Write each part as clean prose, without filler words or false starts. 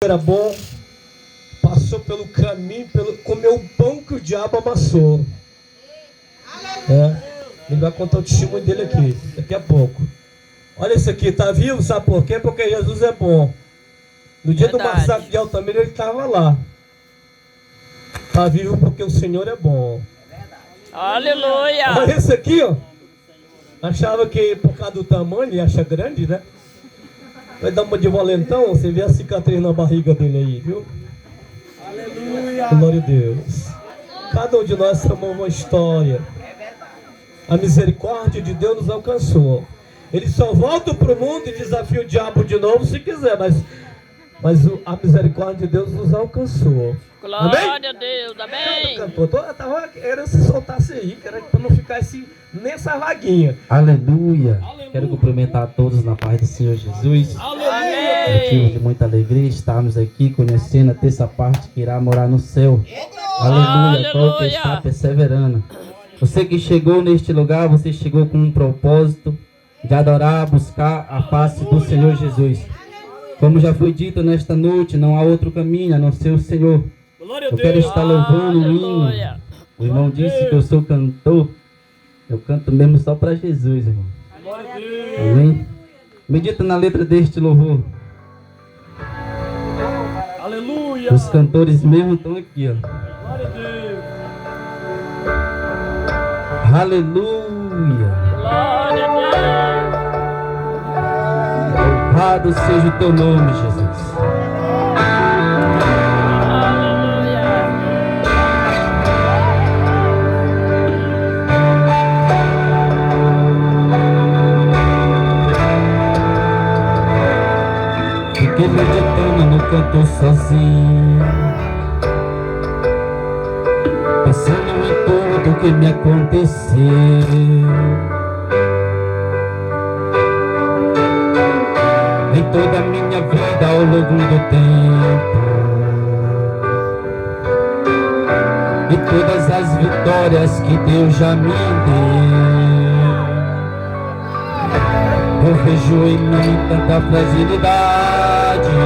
Era bom, passou pelo caminho, comeu o pão que o diabo amassou. Ele vai contar o testemunho dele aqui, daqui a pouco. Olha isso aqui, tá vivo? Sabe por quê? Porque Jesus é bom. No dia do massacre de Altamira ele estava lá. Tá vivo porque o Senhor é bom. Aleluia! Olha esse aqui, ó. Achava que por causa do tamanho, ele acha grande, né? Vai dar uma de valentão, você vê a cicatriz na barriga dele aí, viu? Aleluia! Glória a Deus. Cada um de nós temos uma história. A misericórdia de Deus nos alcançou. Ele só volta para o mundo e desafia o diabo de novo se quiser, mas a misericórdia de Deus nos alcançou. Glória Amém? a Deus, amém. Cantor, eu estava querendo se soltasse aí, para não ficar nessa vaguinha. Aleluia. Quero cumprimentar a todos na paz do Senhor Jesus. Amém. Motivo de muita alegria estarmos aqui conhecendo a terça parte que irá morar no céu. Aleluia. Qual que está perseverando. Você que chegou neste lugar, você chegou com um propósito de adorar, buscar a face do Senhor Jesus. Como já foi dito nesta noite, não há outro caminho a não ser o Senhor. Eu quero estar louvando um hino. O irmão disse que eu sou cantor. Eu canto mesmo só para Jesus, irmão. Amém? Medita na letra deste louvor. Aleluia! Os cantores mesmo estão aqui, ó. Glória a Deus! Aleluia! Glória a Louvado seja o teu nome, Jesus. Fiquei meditando no canto sozinho, pensando em tudo que me aconteceu. Em toda a minha vida ao longo do tempo, e todas as vitórias que Deus já me deu. Eu vejo em mim tanta fragilidade,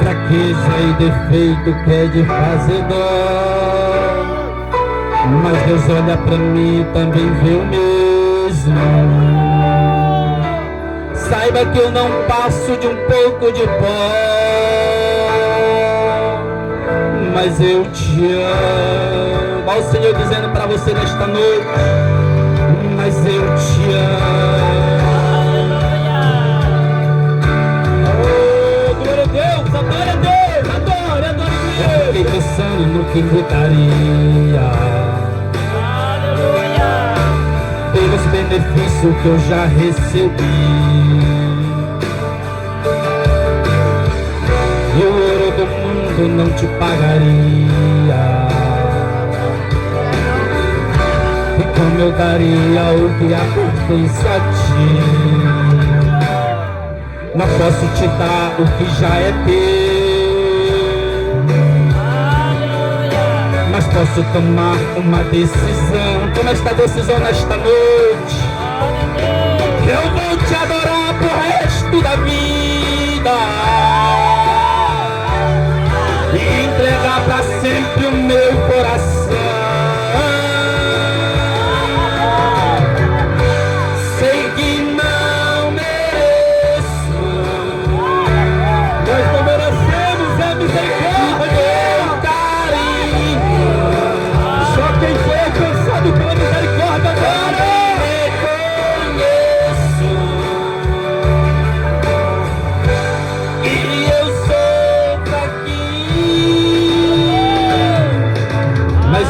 fraqueza e defeito que é de fazer dor. Mas Deus olha pra mim e também vê o mesmo. Saiba que eu não passo de um pouco de pó, mas eu te amo. Olha o Senhor dizendo para você nesta noite, mas eu te amo. Oh, glória a Deus, adore a Deus, adore a Deus. Fiquei pensando no que mudaria pelos benefícios que eu já recebi. E o ouro do mundo não te pagaria, e como eu daria o que pertence a ti. Não posso te dar o que já é teu, mas posso tomar uma decisão. Toma esta decisão nesta noite. Eu vou te adorar pro resto da vida e entregar pra sempre o meu coração. Sei que não mereço, nós não merecemos a misericórdia, o carinho. Só quem foi alcançado pela misericórdia agora reconheço. E eu sou fraquinho, mas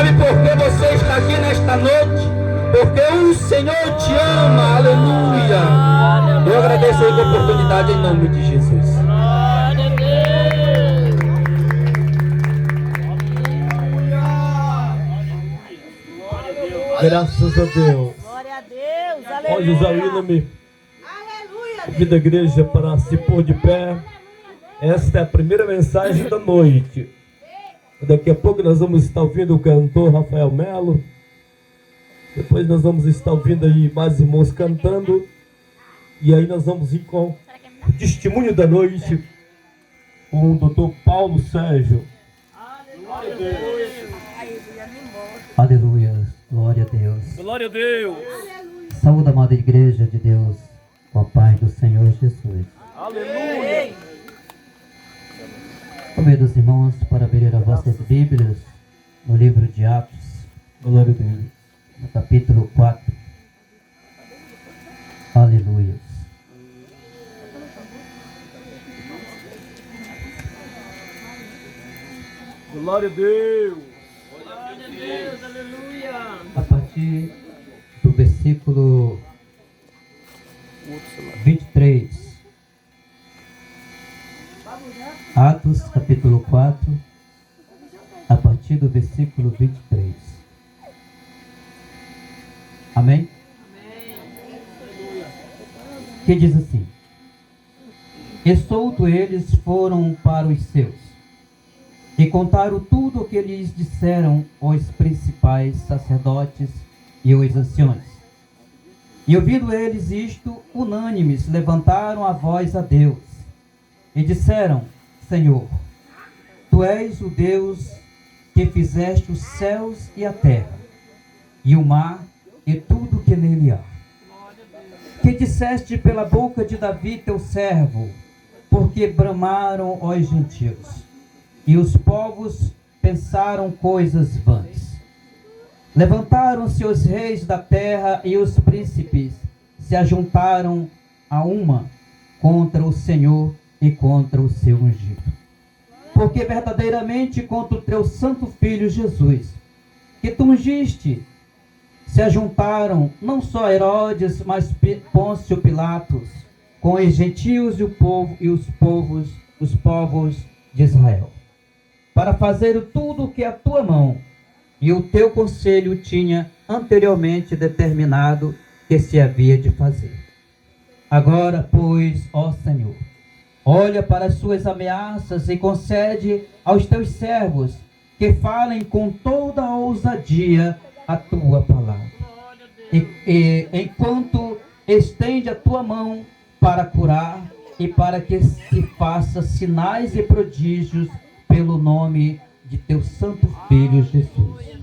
Sabe por que você está aqui nesta noite? Porque o Senhor te ama. Aleluia. Eu agradeço aí a oportunidade em nome de Jesus. Glória a Deus. Graças a Deus. Glória a Deus, Olha os aleluia. Ailame. Aleluia. Convido a igreja para se pôr de pé. Esta é a primeira mensagem da noite. Daqui a pouco nós vamos estar ouvindo o cantor Rafael Melo. Depois nós vamos estar ouvindo aí mais irmãos cantando. E aí nós vamos ir com o testemunho da noite com o Dr. Paulo Sérgio. Aleluia, glória a Deus. Glória a Deus. Saúde, amada igreja de Deus, com a paz do Senhor Jesus. Aleluia. Convido os irmãos para abrir as vossas Bíblias no livro de Atos, glória a Deus, no capítulo 4. Aleluia. Glória a Deus. Glória a Deus. Aleluia. A partir do versículo 23. Atos, capítulo 4, a partir do versículo 23. Amém? Que diz assim: E solto eles foram para os seus, e contaram tudo o que lhes disseram os principais sacerdotes e os anciões. E ouvindo eles isto, unânimes levantaram a voz a Deus, e disseram: Senhor, Tu és o Deus que fizeste os céus e a terra, e o mar e tudo que nele há. Que disseste pela boca de Davi teu servo, porque bramaram os gentios, e os povos pensaram coisas vãs. Levantaram-se os reis da terra e os príncipes se ajuntaram a uma contra o Senhor e contra o seu ungido. Porque verdadeiramente contra o teu santo filho Jesus, que tu ungiste, se ajuntaram não só Herodes, mas Pôncio Pilatos, com os gentios e o povo e os povos de Israel, para fazer tudo o que a tua mão e o teu conselho tinha anteriormente determinado que se havia de fazer. Agora, pois, ó Senhor, olha para as suas ameaças e concede aos teus servos que falem com toda a ousadia a tua palavra. E enquanto estende a tua mão para curar e para que se faça sinais e prodígios pelo nome de teu santo filho Jesus.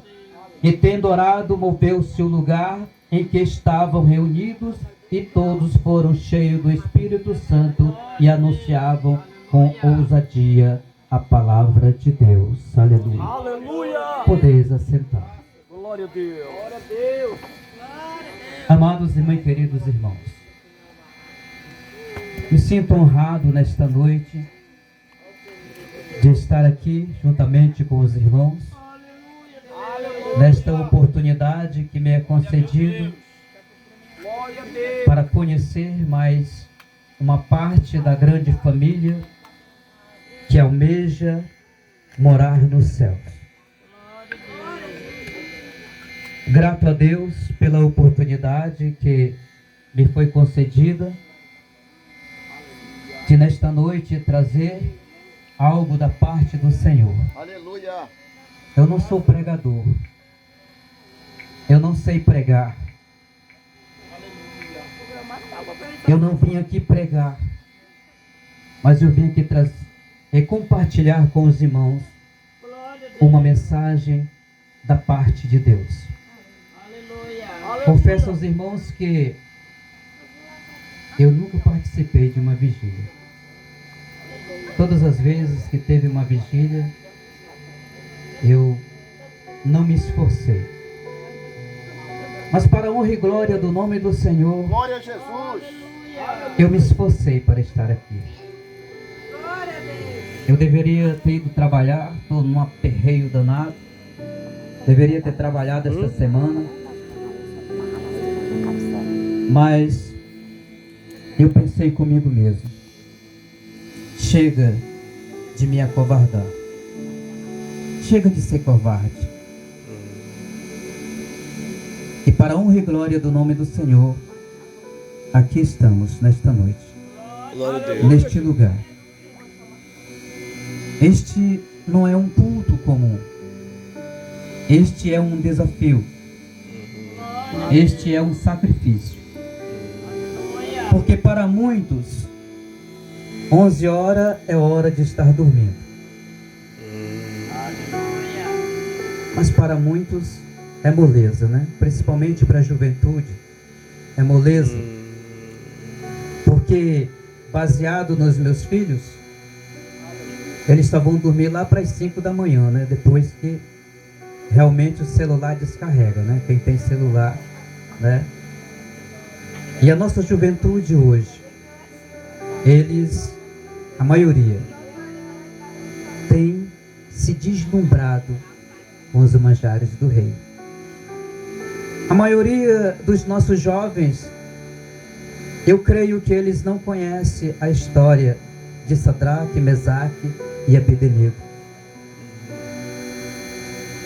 E tendo orado, moveu-se o lugar em que estavam reunidos, e todos foram cheios do Espírito Santo e anunciavam com ousadia a palavra de Deus. Aleluia. Aleluia. Podeis assentar. Glória a Deus. Glória a Deus. Amados e muito queridos irmãos, me sinto honrado nesta noite de estar aqui juntamente com os irmãos, nesta oportunidade que me é concedida para conhecer mais uma parte da grande família que almeja morar no céu. Grato a Deus pela oportunidade que me foi concedida de nesta noite trazer algo da parte do Senhor. Aleluia. Eu não sou pregador. Eu não sei pregar. Eu não vim aqui pregar, mas eu vim aqui trazer e compartilhar com os irmãos uma mensagem da parte de Deus. Confesso aos irmãos que eu nunca participei de uma vigília. Todas as vezes que teve uma vigília, eu não me esforcei. Mas para a honra e glória do nome do Senhor, Glória a Jesus. eu me esforcei para estar aqui. Eu deveria ter ido trabalhar, estou num aperreio danado. Deveria ter trabalhado esta semana, mas eu pensei comigo mesmo: chega de me acovardar, chega de ser covarde. E para a honra e glória do nome do Senhor, aqui estamos nesta noite, neste lugar. Este não é um culto comum. Este é um desafio. Este é um sacrifício. Porque para muitos, 11 horas é hora de estar dormindo. Mas para muitos é moleza, né? Principalmente para a juventude, é moleza. Porque, baseado nos meus filhos, eles só vão dormir lá para as 5 da manhã, né? Depois que realmente o celular descarrega, né? Quem tem celular, né? E a nossa juventude hoje, eles, a maioria, tem se deslumbrado com os manjares do rei. A maioria dos nossos jovens, eu creio que eles não conhecem a história de Sadraque, Mesaque e Abednego,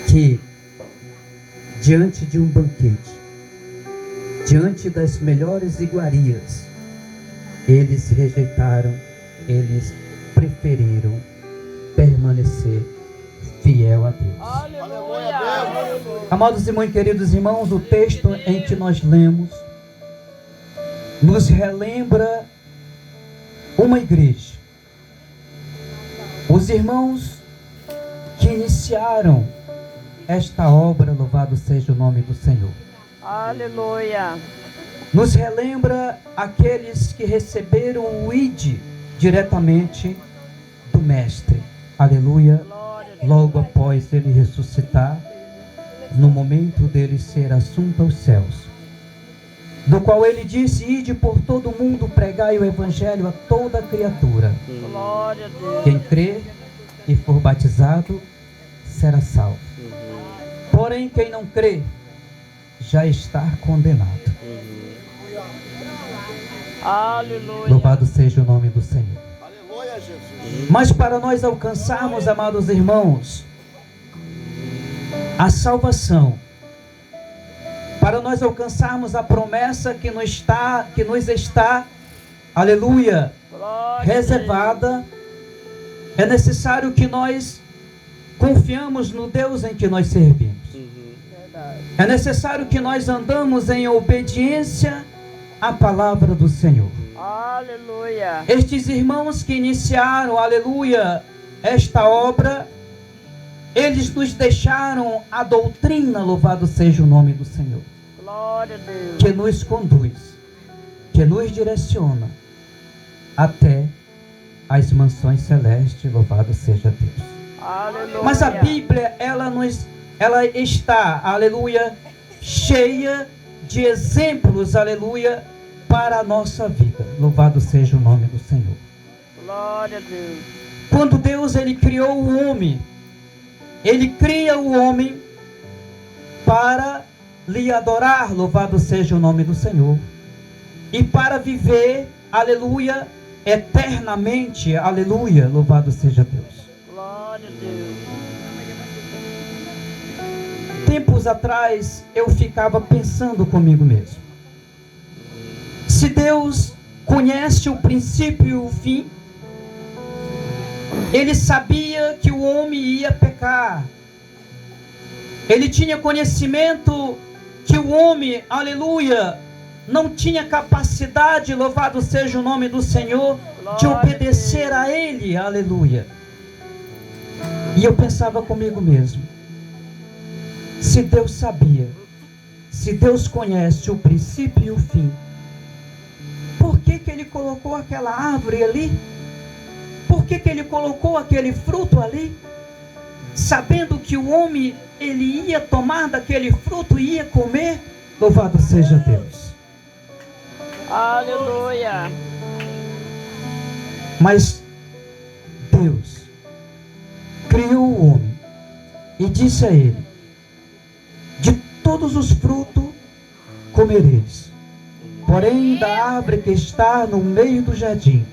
que diante de um banquete, diante das melhores iguarias, eles rejeitaram, eles preferiram permanecer fiel a Deus. Aleluia. Amados irmãos e queridos irmãos, o texto em que nós lemos nos relembra uma igreja. Os irmãos que iniciaram esta obra, louvado seja o nome do Senhor. Aleluia. Nos relembra aqueles que receberam o ID diretamente do Mestre. Aleluia. Logo após ele ressuscitar, no momento dele ser assunto aos céus, do qual ele disse: ide por todo o mundo, pregai o evangelho a toda criatura. Glória a Deus. Quem crer e for batizado será salvo. Porém, quem não crê já está condenado. Aleluia. Louvado seja o nome do Senhor. Aleluia, Jesus. Mas para nós alcançarmos, amados irmãos, a salvação, para nós alcançarmos a promessa que nos está, aleluia, Glória a reservada, é necessário que nós confiamos no Deus em que nós servimos. Deus. Verdade. É necessário que nós andamos em obediência à palavra do Senhor. Aleluia. Estes irmãos que iniciaram, aleluia, esta obra, eles nos deixaram a doutrina, louvado seja o nome do Senhor, Glória a Deus. que nos conduz, que nos direciona até as mansões celestes, louvado seja Deus. Aleluia. Mas a Bíblia, ela está, aleluia, cheia de exemplos, aleluia, para a nossa vida. Louvado seja o nome do Senhor. Glória a Deus. Quando Deus ele criou o homem, ele cria o homem para lhe adorar, louvado seja o nome do Senhor, e para viver, aleluia, eternamente, aleluia, louvado seja Deus. Glória a Deus. Tempos atrás eu ficava pensando comigo mesmo: se Deus conhece o princípio e o fim, ele sabia que o homem ia pecar, ele tinha conhecimento que o homem, aleluia, não tinha capacidade, louvado seja o nome do Senhor, de obedecer a ele, aleluia. E eu pensava comigo mesmo: se Deus sabia, se Deus conhece o princípio e o fim, por que ele colocou aquela árvore ali? Por que ele colocou aquele fruto ali? Sabendo que o homem, ele ia tomar daquele fruto e ia comer? Louvado seja Deus. Aleluia. Mas Deus criou o homem e disse a ele: todos os frutos comereis. Porém, da árvore que está no meio do jardim,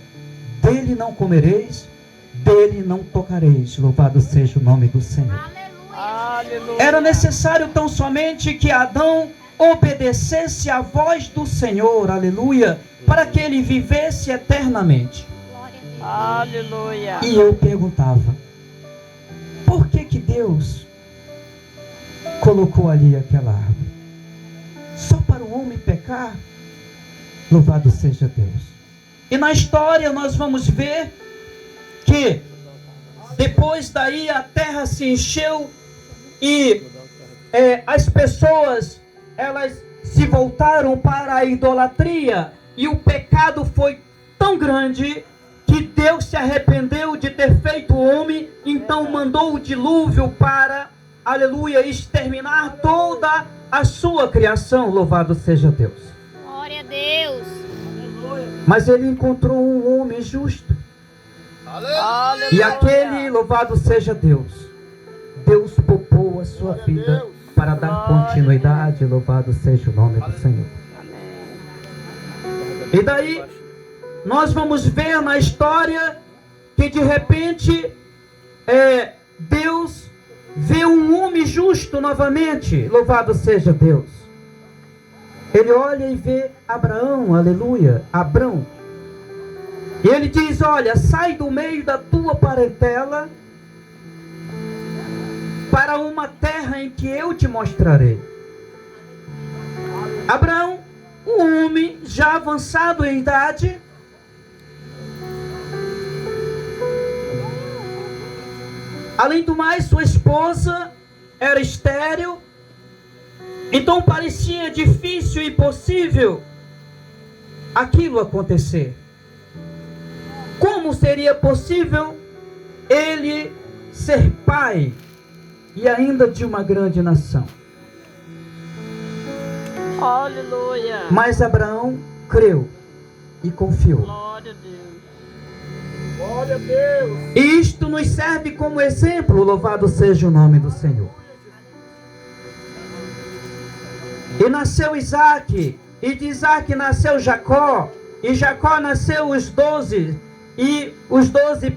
dele não comereis, dele não tocareis. Louvado seja o nome do Senhor. Aleluia. Era necessário tão somente que Adão obedecesse à voz do Senhor, aleluia, para que ele vivesse eternamente. Aleluia. E eu perguntava, por que que Deus colocou ali aquela árvore? Só para o homem pecar? Louvado seja Deus. E na história nós vamos ver que depois daí a terra se encheu e as pessoas, elas se voltaram para a idolatria, e o pecado foi tão grande que Deus se arrependeu de ter feito o homem, então mandou o dilúvio para, aleluia, exterminar toda a sua criação. Louvado seja Deus. Glória a Deus. Mas ele encontrou um homem justo, Aleluia. e aquele, louvado seja Deus, Deus poupou a sua vida para dar continuidade. Louvado seja o nome do Senhor. E daí nós vamos ver na história que de repente Deus vê um homem justo novamente. Louvado seja Deus. Ele olha e vê Abraão, aleluia, Abrão. E ele diz: olha, sai do meio da tua parentela para uma terra em que eu te mostrarei. Abraão, um homem já avançado em idade, além do mais, sua esposa era estéril, então parecia difícil e impossível aquilo acontecer. Como seria possível ele ser pai e ainda de uma grande nação? Aleluia. Mas Abraão creu e confiou. Glória a Deus. Glória a Deus. E isto nos serve como exemplo. Louvado seja o nome do Senhor. E nasceu Isaac, e de Isaac nasceu Jacó, e Jacó nasceu os 12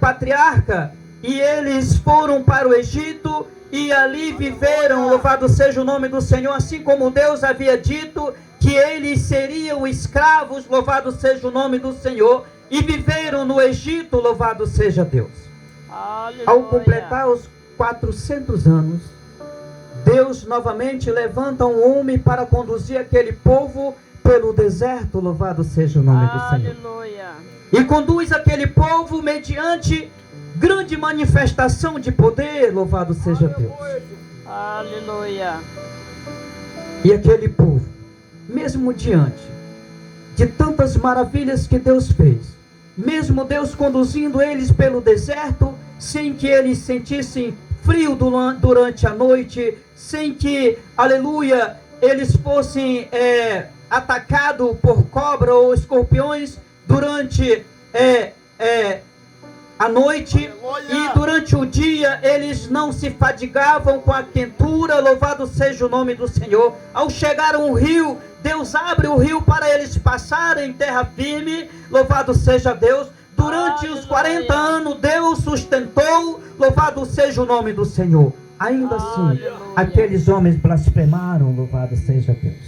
patriarcas, e eles foram para o Egito, e ali viveram. Louvado seja o nome do Senhor, assim como Deus havia dito que eles seriam escravos. Louvado seja o nome do Senhor, e viveram no Egito. Louvado seja Deus. Aleluia. Ao completar os 400 anos, Deus novamente levanta um homem para conduzir aquele povo pelo deserto. Louvado seja o nome do Senhor. Aleluia. E conduz aquele povo mediante grande manifestação de poder. Louvado seja Deus. Aleluia. E aquele povo, mesmo diante de tantas maravilhas que Deus fez, mesmo Deus conduzindo eles pelo deserto, sem que eles sentissem frio durante a noite, sem que, aleluia, eles fossem atacados por cobra ou escorpiões durante a noite, e durante o dia eles não se fadigavam com a quentura. Louvado seja o nome do Senhor. Ao chegar a um rio, Deus abre o rio para eles passarem em terra firme. Louvado seja Deus. Durante os 40 anos Deus sustentou. Louvado seja o nome do Senhor. Ainda assim, aqueles homens blasfemaram. Louvado seja Deus.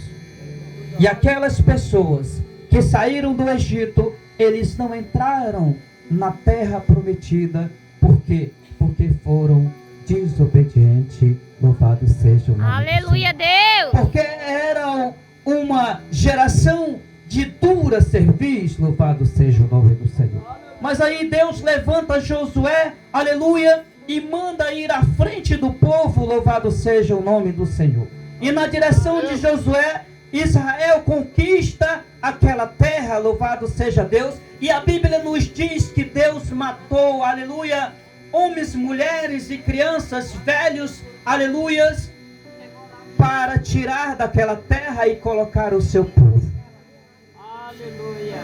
E aquelas pessoas que saíram do Egito, eles não entraram na terra prometida. Por quê? Porque foram desobedientes. Louvado seja o nome Aleluia, do Senhor. Deus. Porque eram uma geração de dura serviço. Louvado seja o nome do Senhor. Mas aí Deus levanta Josué, aleluia, e manda ir à frente do povo. Louvado seja o nome do Senhor. E na direção de Josué, Israel conquista aquela terra. Louvado seja Deus. E a Bíblia nos diz que Deus matou, aleluia, homens, mulheres e crianças, velhos, aleluias, para tirar daquela terra e colocar o seu povo. Aleluia.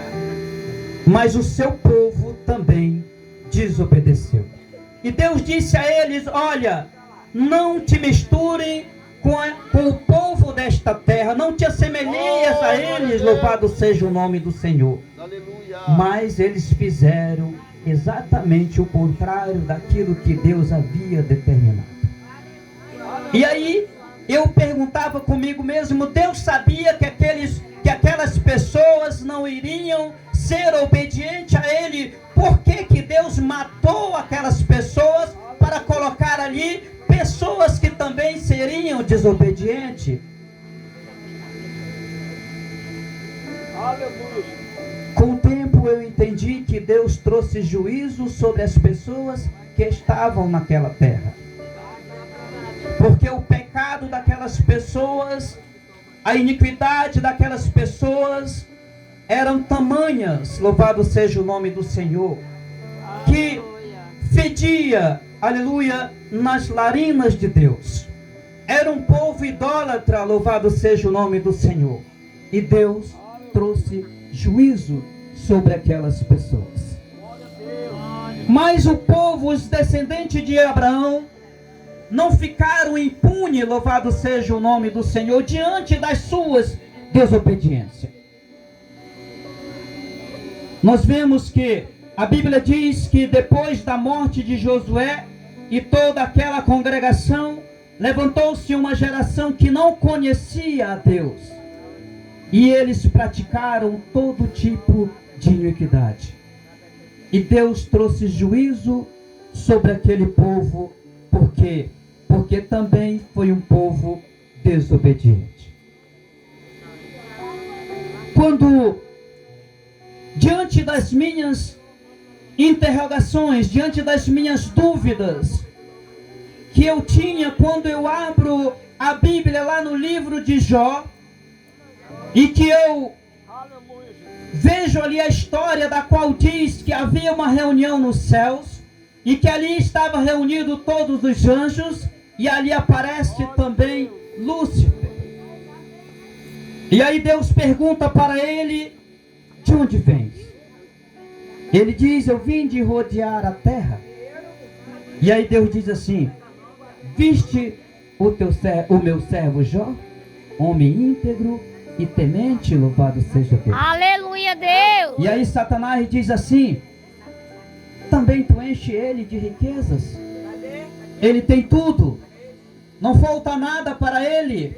Mas o seu povo também desobedeceu. E Deus disse a eles: olha, não te misturem com o povo para eles, louvado seja o nome do Senhor. Aleluia. Mas eles fizeram exatamente o contrário daquilo que Deus havia determinado. E aí eu perguntava comigo mesmo, Deus sabia que aquelas pessoas não iriam ser obedientes a Ele. Por que que Deus matou aquelas pessoas para colocar ali pessoas que também seriam desobedientes? Aleluia. Com o tempo eu entendi que Deus trouxe juízo sobre as pessoas que estavam naquela terra. Porque o pecado daquelas pessoas, a iniquidade daquelas pessoas eram tamanhas, louvado seja o nome do Senhor, que fedia, aleluia, nas narinas de Deus. Era um povo idólatra, louvado seja o nome do Senhor. E Deus trouxe juízo sobre aquelas pessoas. Mas o povo, os descendentes de Abraão, não ficaram impunes, louvado seja o nome do Senhor, diante das suas desobediências. Nós vemos que a Bíblia diz que depois da morte de Josué e toda aquela congregação, levantou-se uma geração que não conhecia a Deus. E eles praticaram todo tipo de iniquidade. E Deus trouxe juízo sobre aquele povo. Por quê? Porque também foi um povo desobediente. Quando, diante das minhas interrogações, diante das minhas dúvidas que eu tinha quando eu abro a Bíblia lá no livro de Jó, e que eu vejo ali a história da qual diz que havia uma reunião nos céus, e que ali estava reunido todos os anjos, e ali aparece também Lúcifer. E aí Deus pergunta para ele, de onde vens? Ele diz, eu vim de rodear a terra. E aí Deus diz assim, viste o meu servo Jó, homem íntegro e temente, louvado seja Deus. Aleluia, Deus. E aí Satanás diz assim, também tu enche ele de riquezas. Ele tem tudo, não falta nada para ele.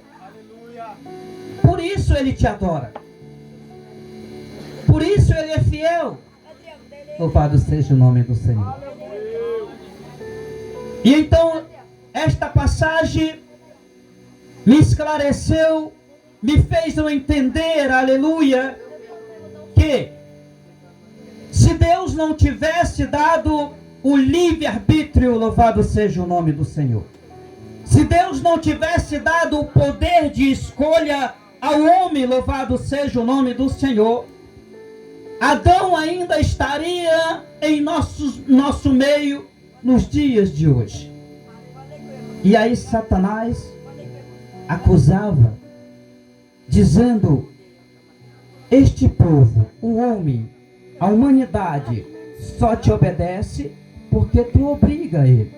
Por isso ele te adora. Por isso ele é fiel. Louvado seja o nome do Senhor. E então esta passagem me esclareceu, me fez eu entender, aleluia, que se Deus não tivesse dado o livre-arbítrio, louvado seja o nome do Senhor. Se Deus não tivesse dado o poder de escolha ao homem, louvado seja o nome do Senhor, Adão ainda estaria em nosso meio nos dias de hoje. E aí Satanás acusava, dizendo, este povo, o homem, a humanidade, só te obedece porque tu obriga eles.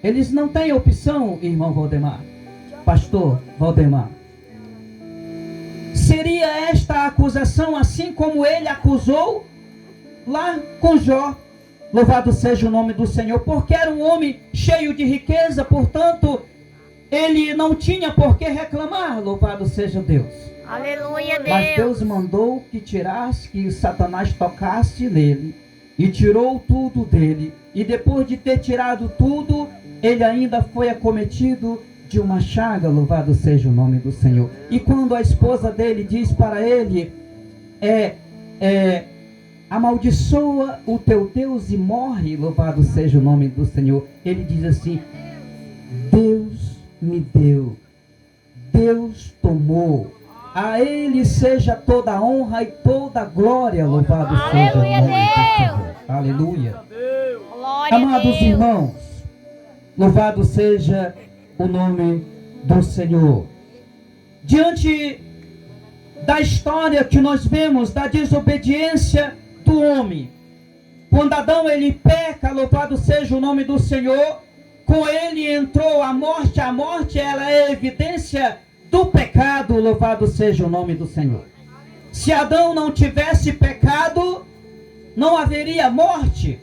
Eles não têm opção, irmão Valdemar, pastor Valdemar. Seria esta a acusação assim como ele acusou lá com Jó, louvado seja o nome do Senhor, porque era um homem cheio de riqueza, portanto, ele não tinha por que reclamar, louvado seja Deus. Aleluia, Deus. Mas Deus mandou que Satanás tocasse nele e tirou tudo dele. E depois de ter tirado tudo, ele ainda foi acometido de uma chaga, louvado seja o nome do Senhor. E quando a esposa dele diz para ele, amaldiçoa o teu Deus e morre, louvado seja o nome do Senhor. Ele diz assim, Deus me deu, Deus tomou, a ele seja toda a honra e toda a glória, louvado seja o nome do Senhor. Aleluia. Glória Amados a Deus. irmãos, louvado seja o nome do Senhor. Diante da história que nós vemos da desobediência do homem, quando Adão ele peca, louvado seja o nome do Senhor, com ele entrou a morte ela é evidência do pecado, louvado seja o nome do Senhor. Se Adão não tivesse pecado, não haveria morte.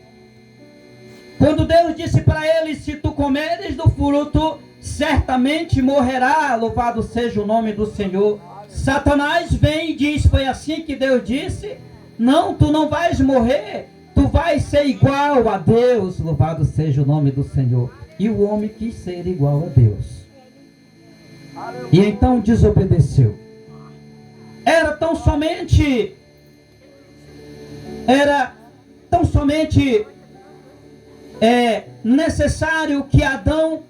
Quando Deus disse para ele: se tu comeres do fruto, certamente morrerá, louvado seja o nome do Senhor. Satanás vem e diz: foi assim que Deus disse? Não, tu não vais morrer, tu vais ser igual a Deus, louvado seja o nome do Senhor. E o homem quis ser igual a Deus. E então desobedeceu. Era tão somente necessário que Adão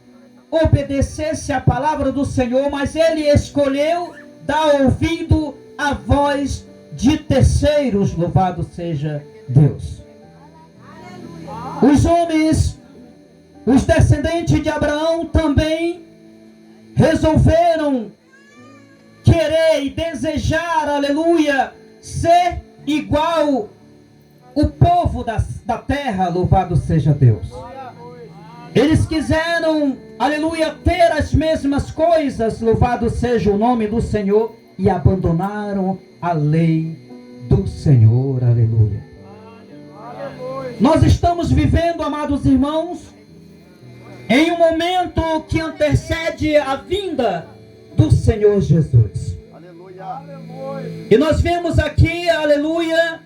obedecesse a palavra do Senhor, mas ele escolheu dar ouvido à voz de terceiros, louvado seja Deus. Os homens, os descendentes de Abraão também resolveram querer e desejar, aleluia, ser igual o povo da terra, louvado seja Deus. Eles quiseram, aleluia, ter as mesmas coisas, louvado seja o nome do Senhor, e abandonaram a lei do Senhor, aleluia. Nós estamos vivendo, amados irmãos, em um momento que antecede a vinda do Senhor Jesus. Aleluia. E nós vemos aqui, aleluia,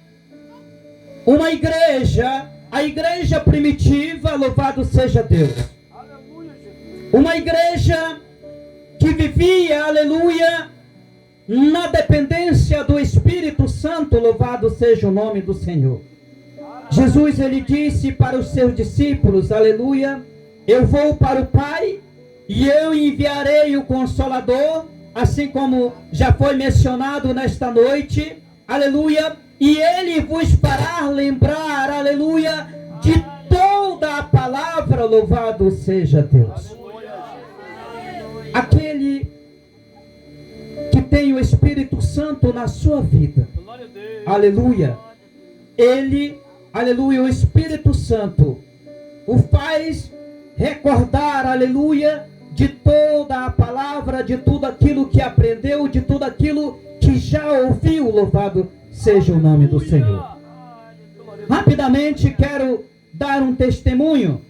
uma igreja, a igreja primitiva, louvado seja Deus. Uma igreja que vivia, aleluia, na dependência do Espírito Santo, louvado seja o nome do Senhor. Jesus, ele disse para os seus discípulos, aleluia: eu vou para o Pai e eu enviarei o Consolador, assim como já foi mencionado nesta noite, aleluia, e ele vos fará lembrar, aleluia, de toda a palavra, louvado seja Deus. Aquele que tem o Espírito Santo na sua vida, aleluia, ele, aleluia, o Espírito Santo o faz recordar, aleluia, de toda a palavra, de tudo aquilo que aprendeu, de tudo aquilo que já ouviu, louvado seja o nome do Senhor. Rapidamente quero dar um testemunho.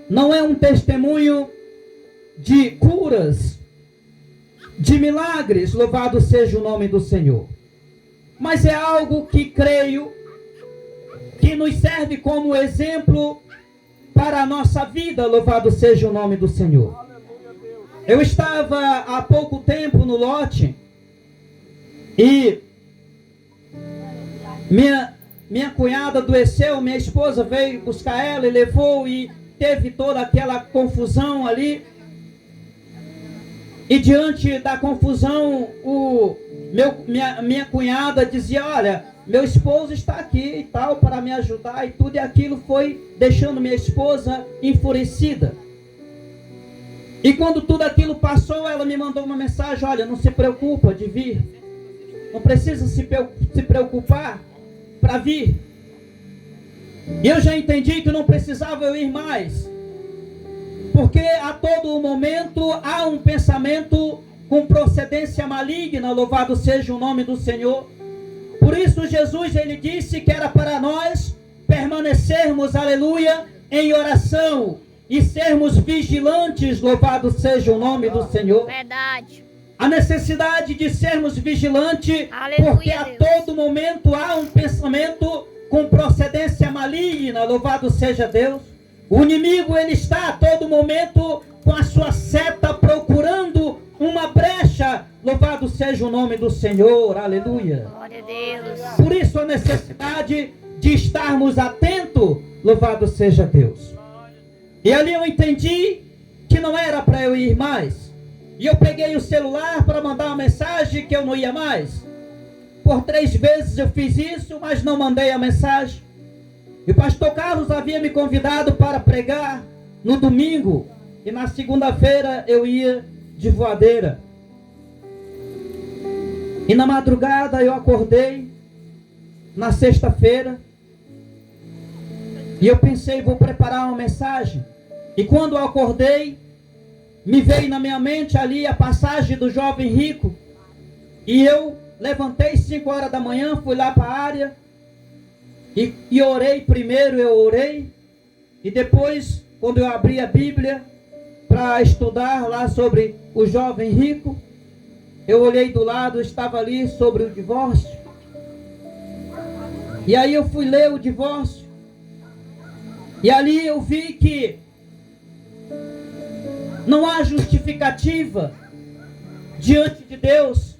Não é um testemunho de curas, de milagres, louvado seja o nome do Senhor, mas é algo que creio que nos serve como exemplo para a nossa vida, louvado seja o nome do Senhor. Eu estava há pouco tempo no lote e minha cunhada adoeceu, minha esposa veio buscar ela e levou, e teve toda aquela confusão ali. E diante da confusão, minha cunhada dizia: olha, meu esposo está aqui e tal, para me ajudar, e tudo e aquilo foi deixando minha esposa enfurecida. E quando tudo aquilo passou, ela me mandou uma mensagem: olha, não se preocupa de vir, não precisa se preocupar para vir. E eu já entendi que não precisava eu ir mais, porque a todo momento há um pensamento com procedência maligna, louvado seja o nome do Senhor. Por isso Jesus, ele disse que era para nós permanecermos, aleluia, em oração e sermos vigilantes, louvado seja o nome do Senhor. Verdade. A necessidade de sermos vigilantes, Aleluia, porque a Deus. todo momento há um pensamento com procedência maligna, louvado seja Deus. O inimigo, ele está a todo momento com a sua seta procurando uma brecha, louvado seja o nome do Senhor, aleluia. Glória a Deus. Por isso a necessidade de estarmos atentos, louvado seja Deus. E ali eu entendi que não era para eu ir mais. E eu peguei o celular para mandar uma mensagem que eu não ia mais. Por 3 vezes eu fiz isso, mas não mandei a mensagem. E o pastor Carlos havia me convidado para pregar no domingo, e na segunda-feira eu ia de voadeira. E na madrugada eu acordei, na sexta-feira, e eu pensei: vou preparar uma mensagem. E quando eu acordei, me veio na minha mente ali a passagem do jovem rico, e eu levantei 5 horas da manhã, fui lá para a área e orei primeiro, eu orei. E depois, quando eu abri a Bíblia para estudar lá sobre o jovem rico, eu olhei do lado, estava ali sobre o divórcio. E aí eu fui ler o divórcio. E ali eu vi que não há justificativa diante de Deus.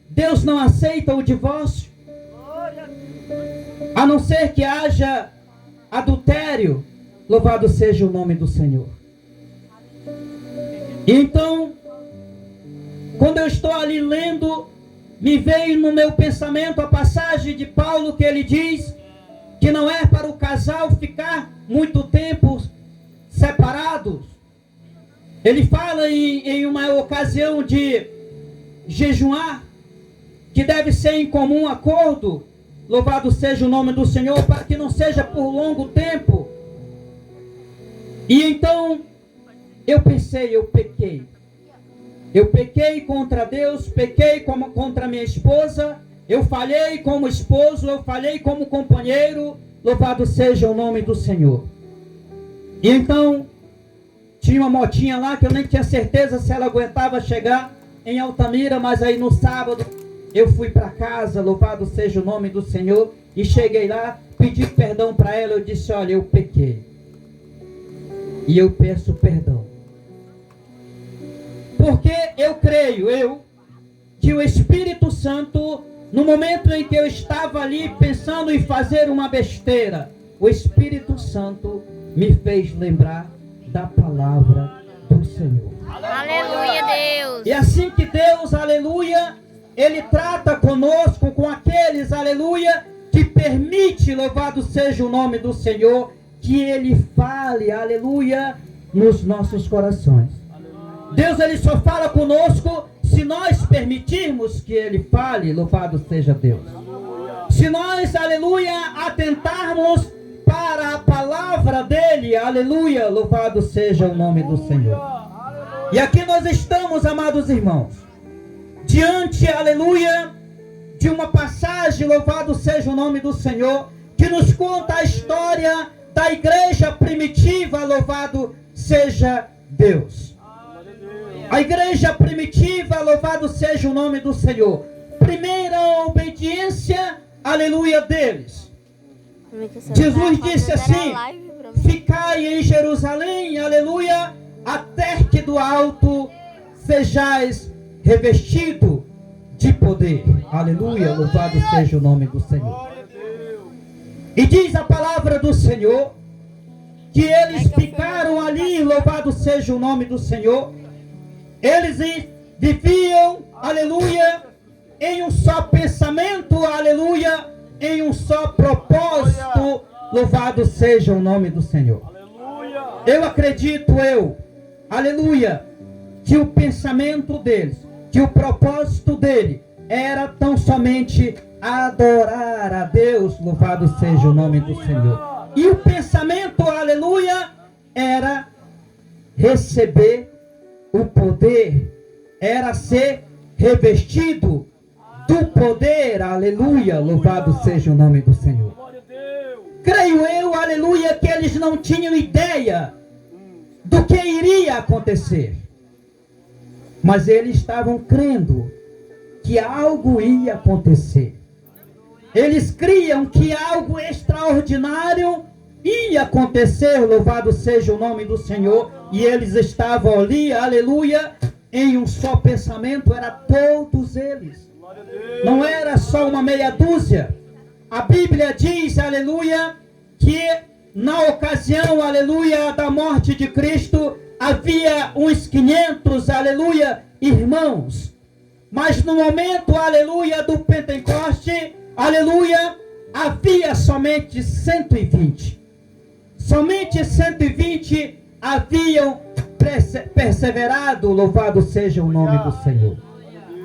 Deus não aceita o divórcio, a não ser que haja adultério. Louvado seja o nome do Senhor. Então, quando eu estou ali lendo, me veio no meu pensamento a passagem de Paulo que ele diz que não é para o casal ficar muito tempo separados. Ele fala em uma ocasião de jejuar, que deve ser em comum acordo. Louvado seja o nome do Senhor, para que não seja por longo tempo. E então, eu pensei, eu pequei. Eu pequei contra Deus, pequei contra minha esposa. Eu falhei como esposo, eu falhei como companheiro. Louvado seja o nome do Senhor. E então, tinha uma motinha lá que eu nem tinha certeza se ela aguentava chegar em Altamira, mas aí no sábado eu fui para casa, louvado seja o nome do Senhor, e cheguei lá, pedi perdão para ela, eu disse, olha, eu pequei. E eu peço perdão. Porque eu creio, que o Espírito Santo, no momento em que eu estava ali pensando em fazer uma besteira, o Espírito Santo me fez lembrar da palavra do Senhor. Aleluia, Deus. E assim que Deus, aleluia, Ele trata conosco, com aqueles, aleluia, que permite, louvado seja o nome do Senhor, que Ele fale, aleluia, nos nossos corações. Deus, Ele só fala conosco se nós permitirmos que Ele fale, louvado seja Deus. Se nós, aleluia, atentarmos para a palavra dEle, aleluia, louvado seja o nome do Senhor. E aqui nós estamos, amados irmãos, diante, aleluia, de uma passagem, louvado seja o nome do Senhor, que nos conta a história da igreja primitiva, louvado seja Deus. A igreja primitiva, louvado seja o nome do Senhor. Primeira obediência, aleluia, deles. Jesus disse assim, ficai em Jerusalém, aleluia, até que do alto sejais revestido de poder. Aleluia, louvado seja o nome do Senhor. E diz a palavra do Senhor, que eles ficaram ali, louvado seja o nome do Senhor. Eles viviam, aleluia, em um só pensamento, aleluia, em um só propósito, louvado seja o nome do Senhor. Eu acredito, aleluia, que o pensamento deles, que o propósito dele era tão somente adorar a Deus, louvado seja o nome do Senhor. E o pensamento, aleluia, era receber o poder, era ser revestido do poder, aleluia, louvado seja o nome do Senhor. Creio eu, aleluia, que eles não tinham ideia do que iria acontecer, mas eles estavam crendo que algo ia acontecer. Eles criam que algo extraordinário ia acontecer, louvado seja o nome do Senhor, e eles estavam ali, aleluia, em um só pensamento, era todos eles, não era só uma meia dúzia. A Bíblia diz, aleluia, que na ocasião, aleluia, da morte de Cristo, havia uns 500, aleluia, irmãos, mas no momento, aleluia, do Pentecoste, aleluia, havia somente 120. Somente 120 haviam perseverado, louvado seja o nome do Senhor.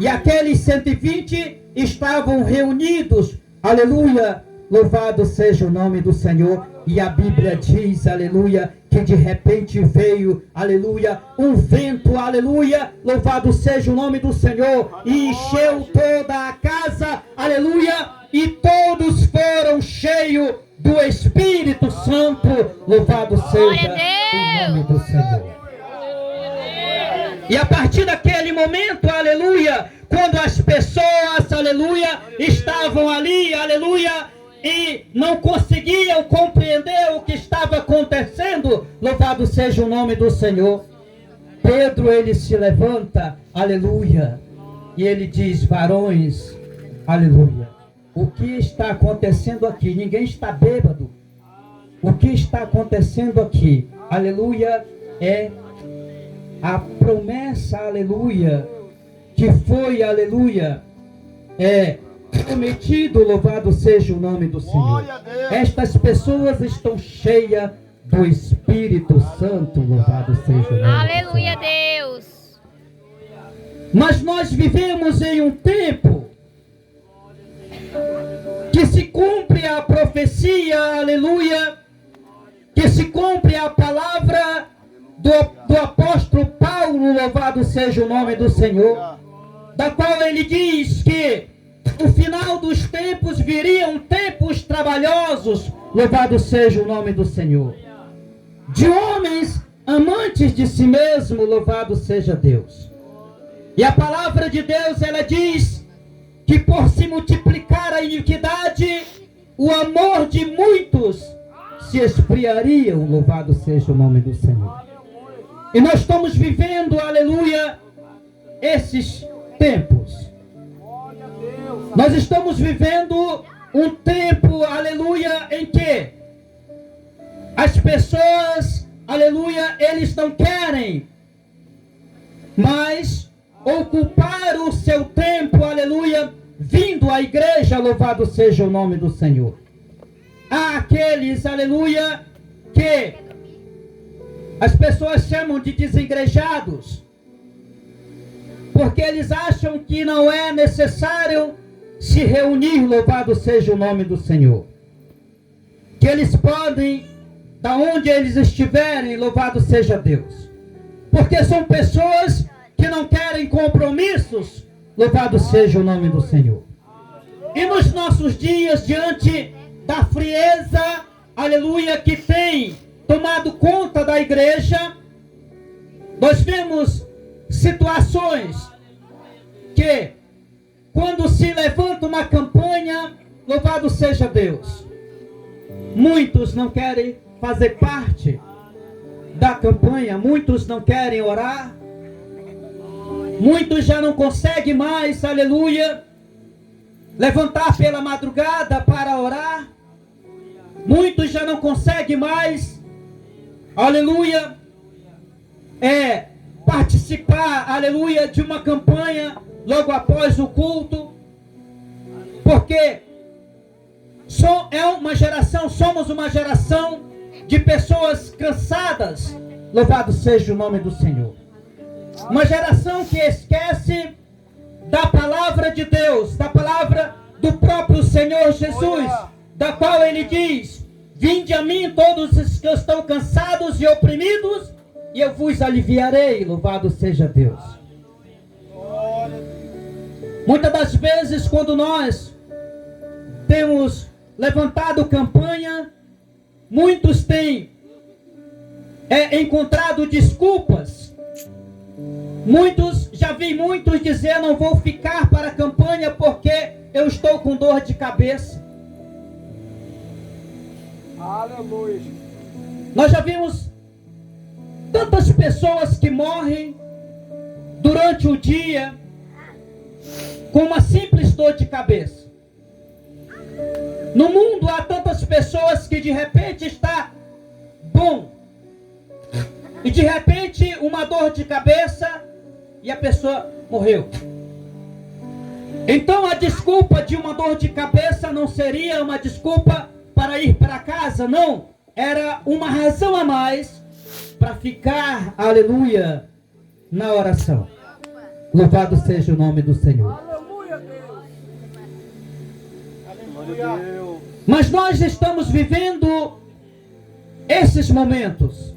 E aqueles 120 estavam reunidos, aleluia, louvado seja o nome do Senhor. E a Bíblia diz, aleluia, que de repente veio, aleluia, um vento, aleluia, louvado seja o nome do Senhor, e encheu toda a casa, aleluia, e todos foram cheios do Espírito Santo, louvado seja o nome do Senhor. E a partir daquele momento, aleluia, quando as pessoas, aleluia, estavam ali, aleluia, e não conseguiam compreender o que estava acontecendo, louvado seja o nome do Senhor. Pedro, ele se levanta, aleluia, e ele diz: varões, aleluia, o que está acontecendo aqui? Ninguém está bêbado. O que está acontecendo aqui, aleluia, é a promessa, aleluia, que foi, aleluia, prometido, louvado seja o nome do Senhor. Estas pessoas estão cheias do Espírito Santo, louvado seja o nome Aleluia, do Senhor. Deus. Mas nós vivemos em um tempo que se cumpre a profecia, aleluia, que se cumpre a palavra do apóstolo Paulo, louvado seja o nome do Senhor, da qual ele diz que no final dos tempos viriam tempos trabalhosos, louvado seja o nome do Senhor, de homens amantes de si mesmo, louvado seja Deus. E a palavra de Deus, ela diz que por se multiplicar a iniquidade, o amor de muitos se esfriaria, louvado seja o nome do Senhor. E nós estamos vivendo, aleluia, esses tempos. Nós estamos vivendo um tempo, aleluia, em que as pessoas, aleluia, eles não querem mais ocupar o seu tempo, aleluia, vindo à igreja, louvado seja o nome do Senhor. Há aqueles, aleluia, que as pessoas chamam de desigrejados, porque eles acham que não é necessário se reunir, louvado seja o nome do Senhor. Que eles podem, da onde eles estiverem, louvado seja Deus. Porque são pessoas que não querem compromissos, louvado seja o nome do Senhor. E nos nossos dias, diante da frieza, aleluia, que tem tomado conta da igreja, nós vemos situações que, quando se levanta uma campanha, louvado seja Deus, muitos não querem fazer parte da campanha, muitos não querem orar, muitos já não conseguem mais, aleluia, levantar pela madrugada para orar, muitos já não conseguem mais, aleluia, participar, aleluia, de uma campanha logo após o culto, porque somos uma geração de pessoas cansadas, louvado seja o nome do Senhor. Uma geração que esquece da palavra de Deus, da palavra do próprio Senhor Jesus, da qual ele diz: vinde a mim todos os que estão cansados e oprimidos, e eu vos aliviarei, louvado seja Deus. Muitas das vezes, quando nós temos levantado campanha, muitos têm encontrado desculpas. Já vi muitos dizer: não vou ficar para a campanha porque eu estou com dor de cabeça. Aleluia. Nós já vimos tantas pessoas que morrem durante o dia com uma simples dor de cabeça. No mundo há tantas pessoas que de repente está bom, e de repente uma dor de cabeça e a pessoa morreu. Então a desculpa de uma dor de cabeça não seria uma desculpa para ir para casa, não. Era uma razão a mais para ficar, aleluia, na oração. Louvado seja o nome do Senhor. Aleluia, Deus. Aleluia. Mas nós estamos vivendo esses momentos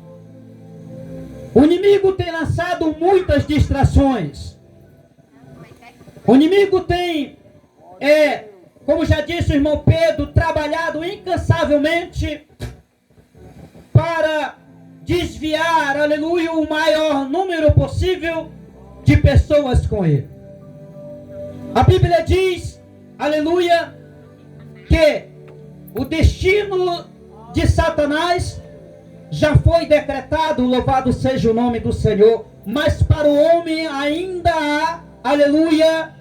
O inimigo tem lançado muitas distrações. O inimigo tem, como já disse o irmão Pedro, trabalhado incansavelmente para desviar, aleluia, o maior número possível de pessoas com ele. A Bíblia diz, aleluia, que o destino de Satanás já foi decretado, louvado seja o nome do Senhor, mas para o homem ainda há, aleluia,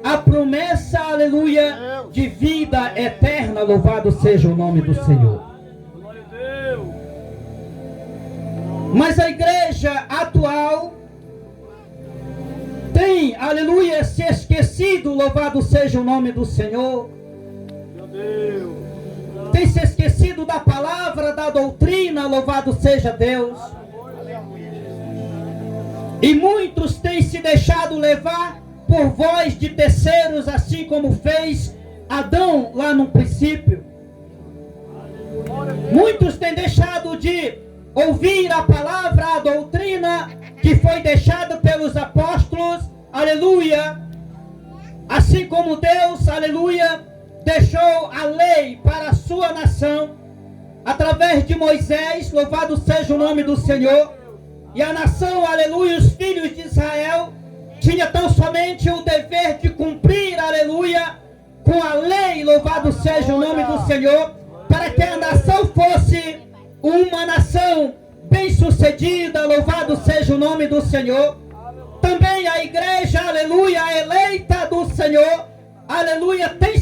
a promessa, aleluia, de vida eterna, louvado seja o nome do Senhor. Glória a Deus. Mas a igreja atual tem, aleluia, se esquecido, louvado seja o nome do Senhor. Meu Deus. Tem se esquecido da palavra, da doutrina, louvado seja Deus. E muitos têm se deixado levar por voz de terceiros, assim como fez Adão lá no princípio. Muitos têm deixado de ouvir a palavra, a doutrina que foi deixada pelos apóstolos, aleluia. Assim como Deus, aleluia, deixou a lei para a sua nação, através de Moisés, louvado seja o nome do Senhor. E a nação, aleluia, os filhos de Israel, tinha tão somente o dever de cumprir, aleluia, com a lei, louvado seja o nome do Senhor, para que a nação fosse uma nação bem-sucedida, louvado seja o nome do Senhor. Também a igreja, aleluia, eleita do Senhor, aleluia, tem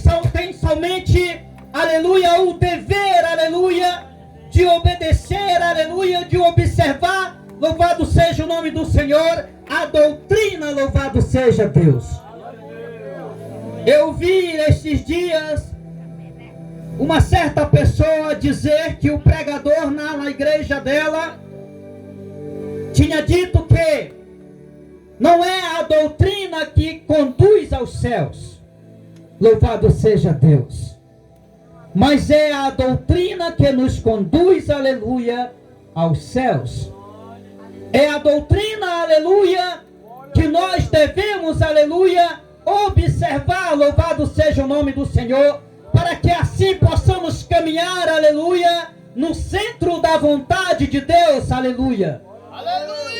somente, aleluia, o dever, aleluia, de obedecer, aleluia, de observar, louvado seja o nome do Senhor, a doutrina, louvado seja Deus. Eu vi estes dias uma certa pessoa dizer que o pregador na igreja dela tinha dito que não é a doutrina que conduz aos céus, louvado seja Deus, mas é a doutrina que nos conduz, aleluia, aos céus. É a doutrina, aleluia, que nós devemos, aleluia, observar, louvado seja o nome do Senhor, para que assim possamos caminhar, aleluia, no centro da vontade de Deus, aleluia.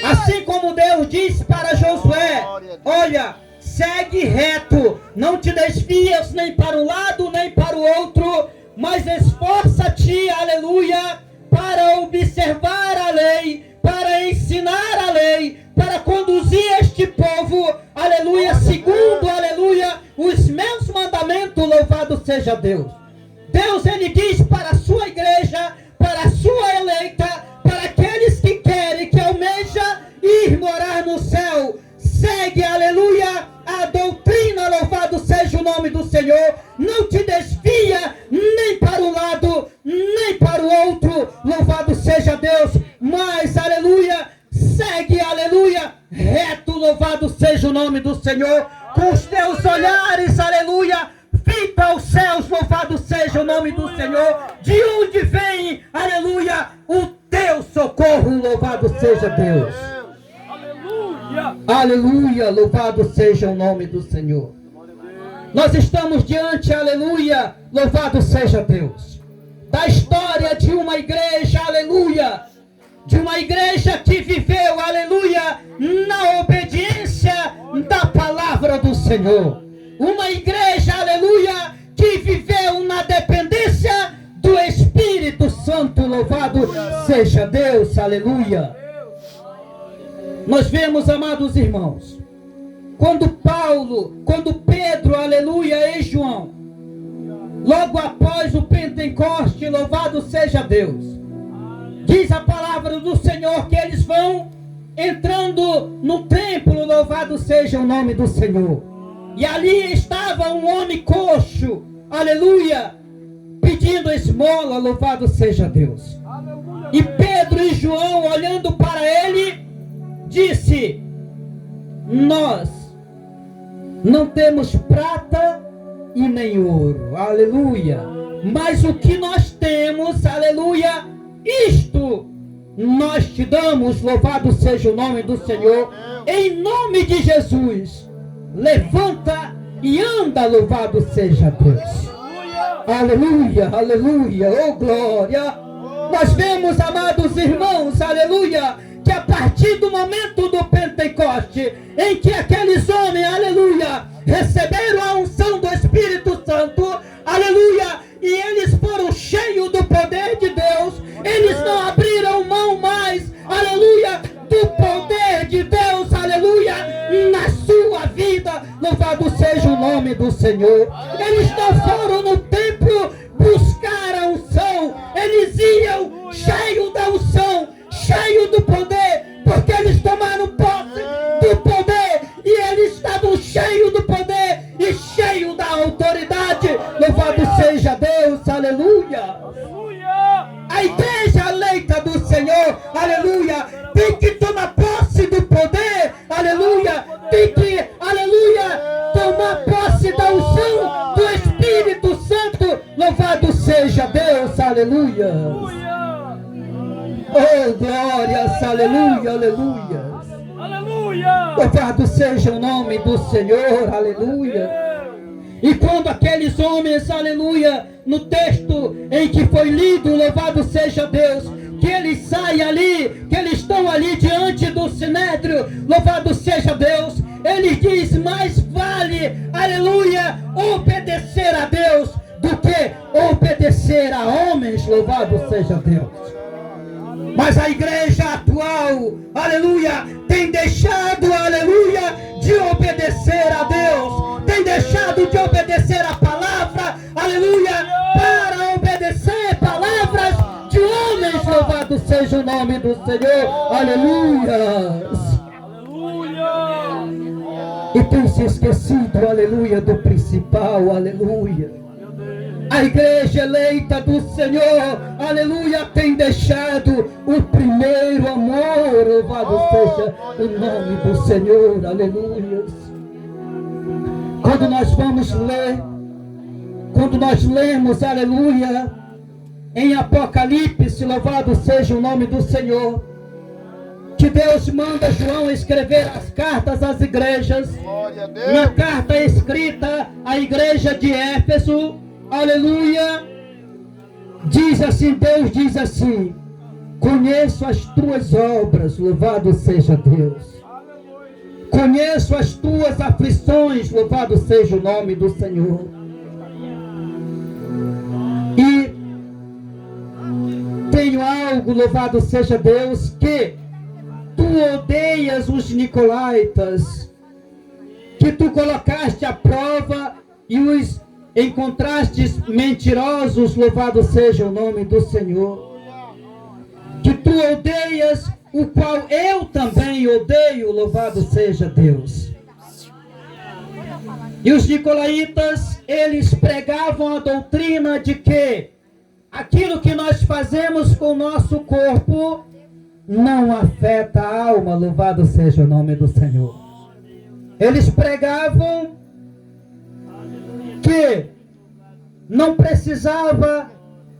Assim como Deus disse para Josué, olha, segue reto, não te desvias nem para um lado nem para o outro, mas esforça-te, aleluia, para observar a lei, para ensinar a lei, para conduzir este povo, aleluia, segundo, aleluia, os meus mandamentos, louvado seja Deus. Deus, ele diz para a sua igreja, para a sua eleita, para aqueles que querem, que almeja ir morar no céu, segue, aleluia, a doutrina, louvado seja o nome do Senhor, não te desvia nem para um lado, nem para o outro, louvado seja Deus, mas, aleluia, segue, aleluia, reto, louvado seja o nome do Senhor, com os teus olhares, aleluia, fita aos céus, louvado seja o nome do Senhor, de onde vem, aleluia, o teu socorro, louvado seja Deus. Aleluia. Aleluia, louvado seja o nome do Senhor. Nós estamos diante, aleluia, louvado seja Deus, da história de uma igreja, aleluia, de uma igreja que viveu, aleluia, na obediência da palavra do Senhor. Uma igreja, aleluia, que viveu na dependência do Espírito Santo, louvado seja Deus, aleluia. Nós vemos, amados irmãos, quando Pedro, aleluia, e João, logo após o Pentecoste, louvado seja Deus, diz a palavra do Senhor que eles vão entrando no templo, louvado seja o nome do Senhor. E ali estava um homem coxo, aleluia, pedindo esmola, louvado seja Deus. E Pedro e João, olhando para ele, disse: nós não temos prata e nem ouro, aleluia, mas o que nós temos, aleluia, isto nós te damos, louvado seja o nome do Senhor, em nome de Jesus. Levanta e anda, louvado seja Deus. Aleluia, aleluia, oh glória. Nós vemos, amados irmãos, aleluia, que a partir do momento do Pentecoste, em que aqueles homens, aleluia, receberam a unção do Espírito Santo, aleluia, e eles foram cheios do poder de Deus, eles não abriram mão mais, aleluia, do poder de Deus, aleluia, na sua vida, louvado seja o nome do Senhor. Eles não foram no templo buscar a unção, eles iam cheio da unção, cheio do poder, porque eles tomaram posse do poder, e eles estavam cheios do poder e cheios da autoridade, louvado seja Deus, aleluia. A igreja eleita do Senhor, aleluia, tem que tomar posse do poder, aleluia, tem que, aleluia, tomar posse da unção do Espírito Santo, louvado seja Deus, aleluia. Oh, glórias, aleluia, aleluia. Louvado seja o nome do Senhor, aleluia. E quando aqueles homens, aleluia, no texto em que foi lido, louvado seja Deus, que eles saem ali, que eles estão ali diante do Sinédrio, louvado seja Deus, ele diz, mais vale, aleluia, obedecer a Deus do que obedecer a homens, louvado seja Deus. Mas a igreja atual, aleluia, tem deixado, aleluia, de obedecer a Deus, tem deixado de obedecer a palavra, aleluia, para obedecer palavras de homens, louvado seja o nome do Senhor, aleluia. E tem se esquecido, aleluia, do principal, aleluia. A igreja eleita do Senhor, aleluia, tem deixado o primeiro amor, louvado seja o nome do Senhor, aleluia. Quando nós vamos ler, quando nós lemos, aleluia, em Apocalipse, louvado seja o nome do Senhor, que Deus manda João escrever as cartas às igrejas, na carta escrita à igreja de Éfeso, aleluia, diz assim, Deus diz assim, conheço as tuas obras, louvado seja Deus. Conheço as tuas aflições, louvado seja o nome do Senhor. E tenho algo, louvado seja Deus, que tu odeias os nicolaítas, que tu colocaste à prova e os encontrastes mentirosos, louvado seja o nome do Senhor. Que tu odeias o qual eu também odeio, louvado seja Deus. E os nicolaítas, eles pregavam a doutrina de que aquilo que nós fazemos com o nosso corpo não afeta a alma, louvado seja o nome do Senhor. Eles pregavam que não precisava,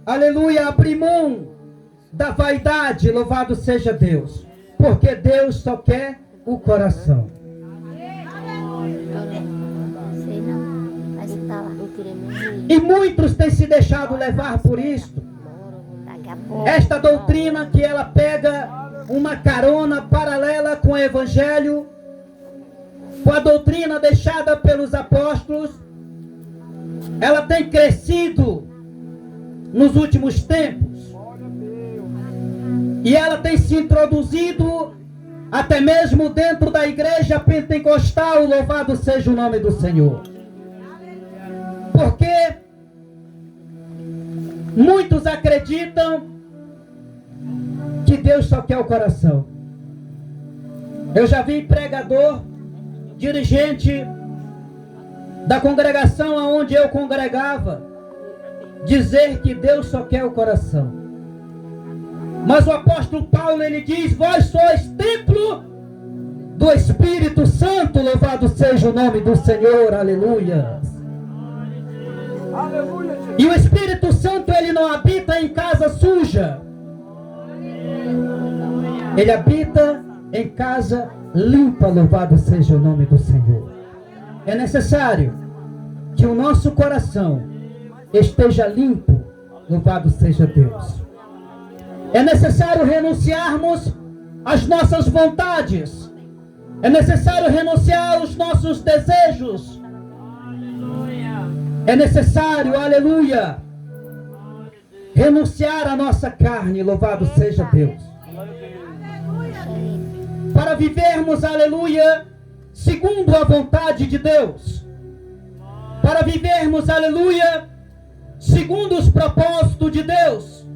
aleluia, abrir mão da vaidade, louvado seja Deus, porque Deus só quer o coração. E muitos têm se deixado levar por isto. Esta doutrina que ela pega uma carona paralela com o Evangelho, com a doutrina deixada pelos apóstolos, ela tem crescido nos últimos tempos. E ela tem se introduzido até mesmo dentro da igreja pentecostal, louvado seja o nome do Senhor. Porque muitos acreditam que Deus só quer o coração. Eu já vi pregador, dirigente da congregação aonde eu congregava, dizer que Deus só quer o coração. Mas o apóstolo Paulo, ele diz, vós sois templo do Espírito Santo, louvado seja o nome do Senhor, aleluia. E o Espírito Santo, ele não habita em casa suja. Ele habita em casa limpa, louvado seja o nome do Senhor. É necessário que o nosso coração esteja limpo, louvado seja Deus. É necessário renunciarmos às nossas vontades. É necessário renunciar aos nossos desejos. É necessário, aleluia, renunciar à nossa carne, louvado seja Deus. Para vivermos, aleluia, segundo a vontade de Deus. Para vivermos, aleluia, segundo os propósitos de Deus.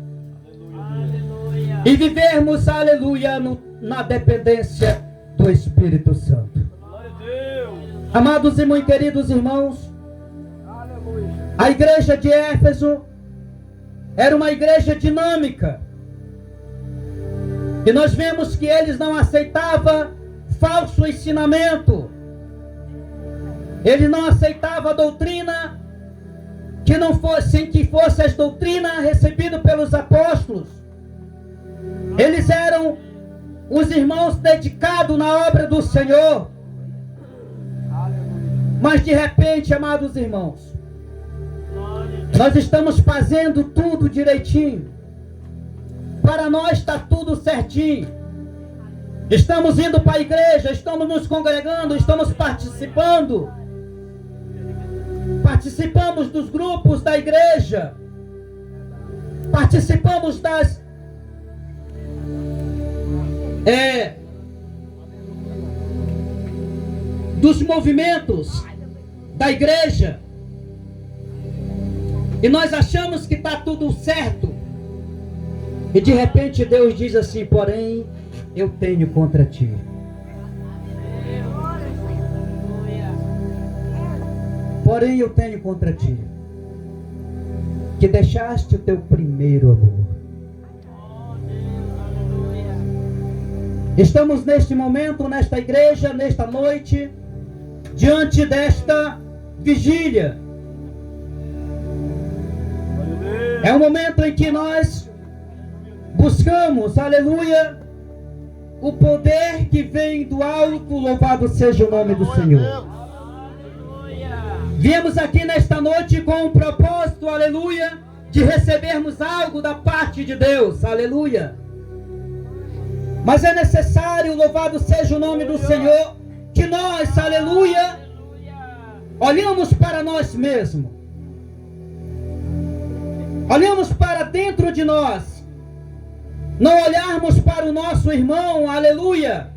E vivermos, aleluia, na dependência do Espírito Santo. Amados e muito queridos irmãos, a igreja de Éfeso era uma igreja dinâmica. E nós vemos que eles não aceitavam falso ensinamento. Eles não aceitavam a doutrina que não fosse, sem que fosse as doutrinas recebidas pelos apóstolos. Eles eram os irmãos dedicados na obra do Senhor. Mas de repente, amados irmãos, nós estamos fazendo tudo direitinho. Para nós está tudo certinho. Estamos indo para a igreja, estamos nos congregando, estamos participando. Participamos dos grupos da igreja. Participamos dos movimentos da igreja. E nós achamos que está tudo certo. E de repente Deus diz assim: porém, eu tenho contra ti. Porém, eu tenho contra ti que deixaste o teu primeiro amor. Estamos neste momento, nesta igreja, nesta noite, diante desta vigília. É um momento em que nós buscamos, aleluia, o poder que vem do alto, louvado seja o nome do Senhor. Viemos aqui nesta noite com um propósito, aleluia, de recebermos algo da parte de Deus, aleluia. Mas é necessário, louvado seja o nome do Senhor, que nós, aleluia, olhamos para nós mesmos. Olhamos para dentro de nós. Não olharmos para o nosso irmão, aleluia,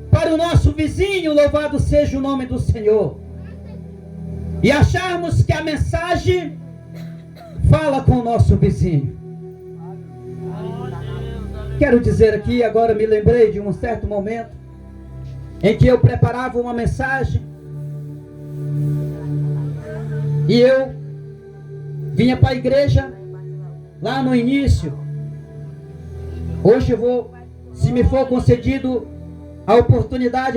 para o nosso vizinho, louvado seja o nome do Senhor. E acharmos que a mensagem fala com o nosso vizinho. Quero dizer aqui, agora me lembrei de um certo momento em que eu preparava uma mensagem e eu vinha para a igreja lá no início. Hoje eu vou, se me for concedido a oportunidade,